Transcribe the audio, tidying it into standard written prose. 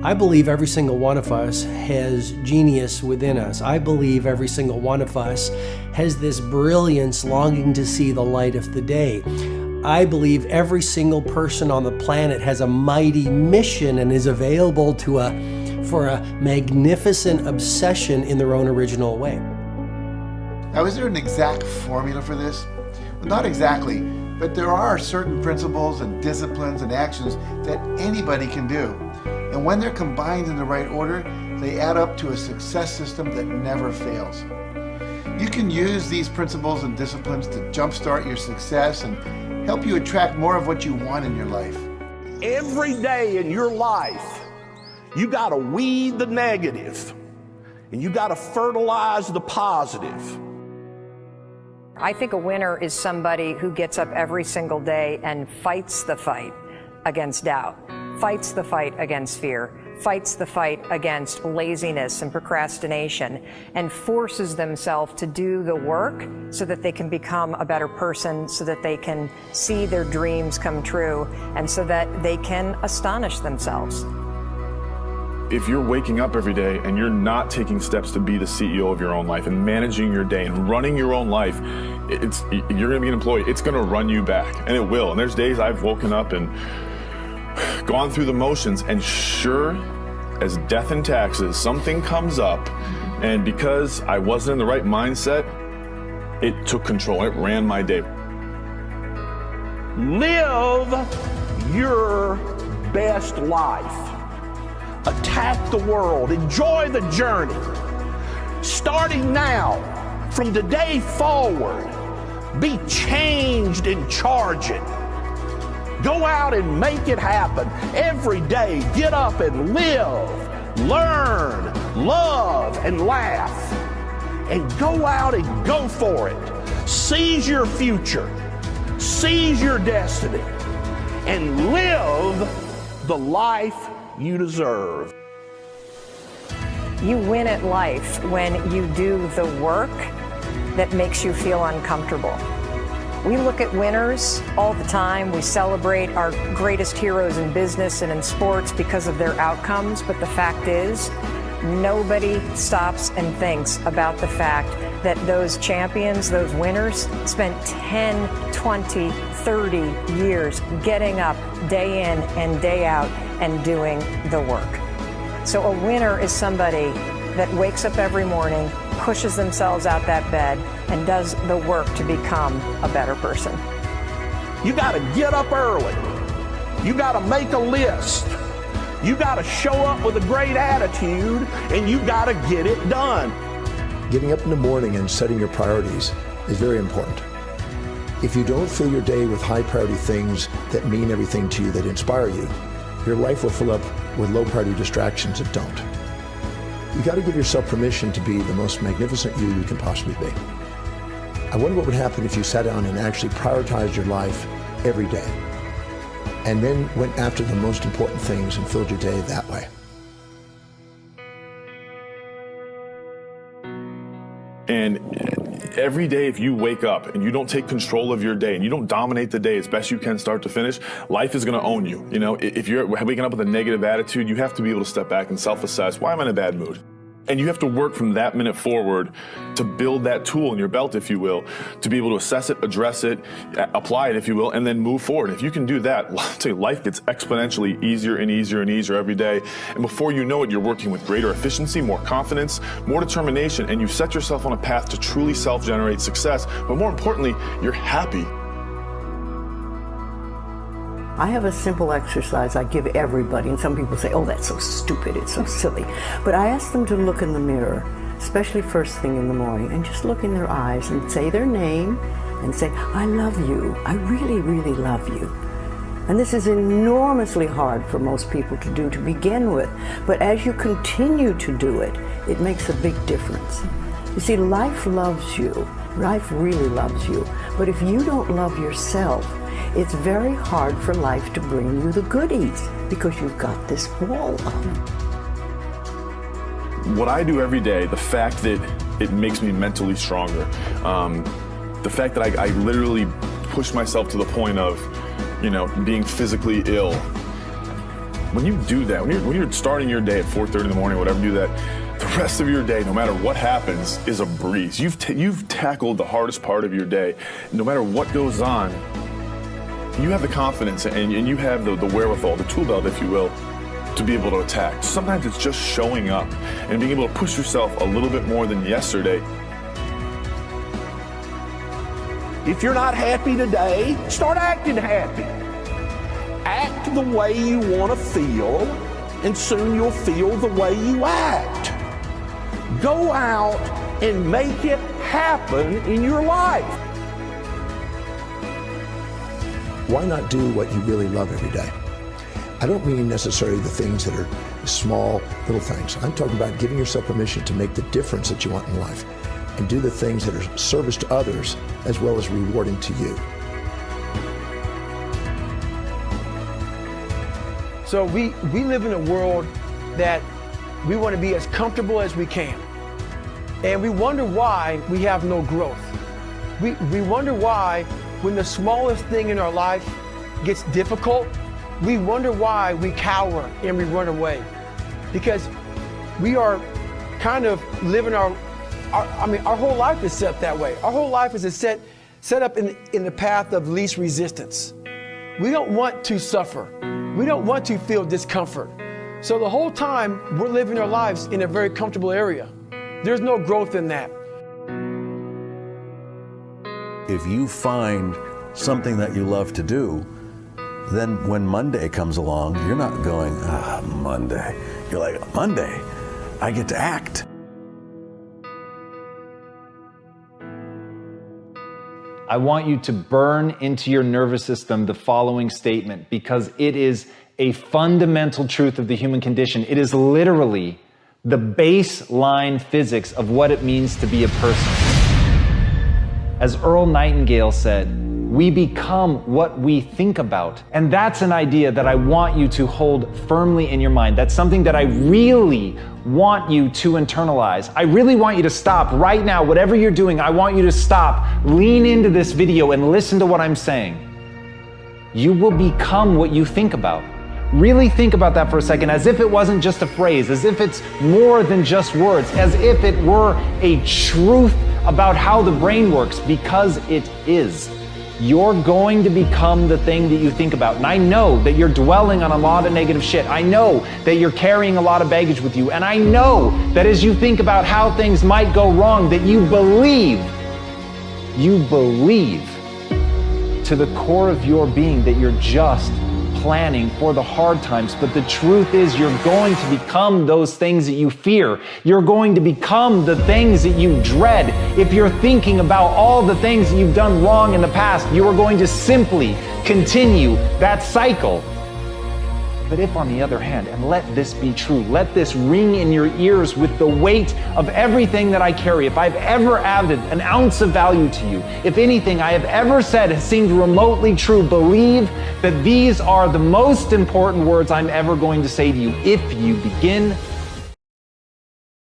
I believe every single one of us has genius within us. I believe every single one of us has this brilliance longing to see the light of the day. I believe every single person on the planet has a mighty mission and is available for a magnificent obsession in their own original way. Now, is there an exact formula for this? Well, not exactly, but there are certain principles and disciplines and actions that anybody can do. And when they're combined in the right order, they add up to a success system that never fails. You can use these principles and disciplines to jumpstart your success and help you attract more of what you want in your life. Every day in your life, you gotta weed the negative and you gotta fertilize the positive. I think a winner is somebody who gets up every single day and fights the fight against doubt, fights the fight against fear, fights the fight against laziness and procrastination, and forces themselves to do the work so that they can become a better person, so that they can see their dreams come true, and so that they can astonish themselves. If you're waking up every day and you're not taking steps to be the CEO of your own life and managing your day and running your own life, you're gonna be an employee. It's gonna run you back, and it will. And there's days I've woken up and gone through the motions, and sure as death and taxes, something comes up, and because I wasn't in the right mindset, it took control. It ran my day. Live your best life. Attack the world. Enjoy the journey. Starting now, from today forward, be changed and charge it. Go out and make it happen. Every day, get up and live, learn, love, and laugh. And go out and go for it. Seize your future. Seize your destiny. And live the life you deserve. You win at life when you do the work that makes you feel uncomfortable. We look at winners all the time. We celebrate our greatest heroes in business and in sports because of their outcomes, but the fact is, nobody stops and thinks about the fact that those champions, those winners, spent 10, 20, 30 years getting up day in and day out and doing the work. So a winner is somebody that wakes up every morning, pushes themselves out that bed, and does the work to become a better person. You gotta get up early. You gotta make a list. You gotta show up with a great attitude, and you gotta get it done. Getting up in the morning and setting your priorities is very important. If you don't fill your day with high priority things that mean everything to you, that inspire you, your life will fill up with low priority distractions that don't. You got to give yourself permission to be the most magnificent you can possibly be. I wonder what would happen if you sat down and actually prioritized your life every day, and then went after the most important things and filled your day that way. And every day, if you wake up and you don't take control of your day and you don't dominate the day as best you can start to finish, life is going to own you. You know, if you're waking up with a negative attitude, you have to be able to step back and self-assess, why am I in a bad mood? And you have to work from that minute forward to build that tool in your belt, if you will, to be able to assess it, address it, apply it, if you will, and then move forward. If you can do that, I'll tell you, life gets exponentially easier and easier and easier every day. And before you know it, you're working with greater efficiency, more confidence, more determination, and you've set yourself on a path to truly self-generate success. But more importantly, you're happy. I have a simple exercise I give everybody, and some people say, oh, that's so stupid, it's so silly. But I ask them to look in the mirror, especially first thing in the morning, and just look in their eyes and say their name and say, I love you, I really, really love you. And this is enormously hard for most people to do to begin with, but as you continue to do it, it makes a big difference. You see, life loves you, life really loves you, but if you don't love yourself, it's very hard for life to bring you the goodies because you've got this wall up. What I do every day, the fact that it makes me mentally stronger, the fact that I literally push myself to the point of, being physically ill, When you do that, when you're starting your day at 4:30 in the morning, whatever, do that, the rest of your day, no matter what happens, is a breeze. You've tackled the hardest part of your day. No matter what goes on, you have the confidence and you have the wherewithal, the tool belt, if you will, to be able to attack. Sometimes it's just showing up and being able to push yourself a little bit more than yesterday. If you're not happy today, start acting happy. Act the way you want to feel, and soon you'll feel the way you act. Go out and make it happen in your life. Why not do what you really love every day? I don't mean necessarily the things that are small, little things. I'm talking about giving yourself permission to make the difference that you want in life and do the things that are service to others as well as rewarding to you. So we live in a world that we want to be as comfortable as we can. And we wonder why we have no growth. We wonder why when the smallest thing in our life gets difficult, we wonder why we cower and we run away. Because we are kind of living our whole life is set that way. Our whole life is set up in the path of least resistance. We don't want to suffer. We don't want to feel discomfort. So the whole time we're living our lives in a very comfortable area. There's no growth in that. If you find something that you love to do, then when Monday comes along, you're not going, Monday. You're like, Monday, I get to act. I want you to burn into your nervous system the following statement, because it is a fundamental truth of the human condition. It is literally the baseline physics of what it means to be a person. As Earl Nightingale said, we become what we think about. And that's an idea that I want you to hold firmly in your mind. That's something that I really want you to internalize. I really want you to stop right now. Whatever you're doing, I want you to stop, lean into this video and listen to what I'm saying. You will become what you think about. Really think about that for a second, as if it wasn't just a phrase, as if it's more than just words, as if it were a truth about how the brain works, because it is. You're going to become the thing that you think about. And I know that you're dwelling on a lot of negative shit. I know that you're carrying a lot of baggage with you. And I know that as you think about how things might go wrong, that you believe to the core of your being that you're just planning for the hard times. But the truth is, you're going to become those things that you fear. You're going to become the things that you dread. If you're thinking about all the things that you've done wrong in the past, you are going to simply continue that cycle. But if, on the other hand, and let this be true, let this ring in your ears with the weight of everything that I carry, if I've ever added an ounce of value to you, if anything I have ever said has seemed remotely true, believe that these are the most important words I'm ever going to say to you. If you begin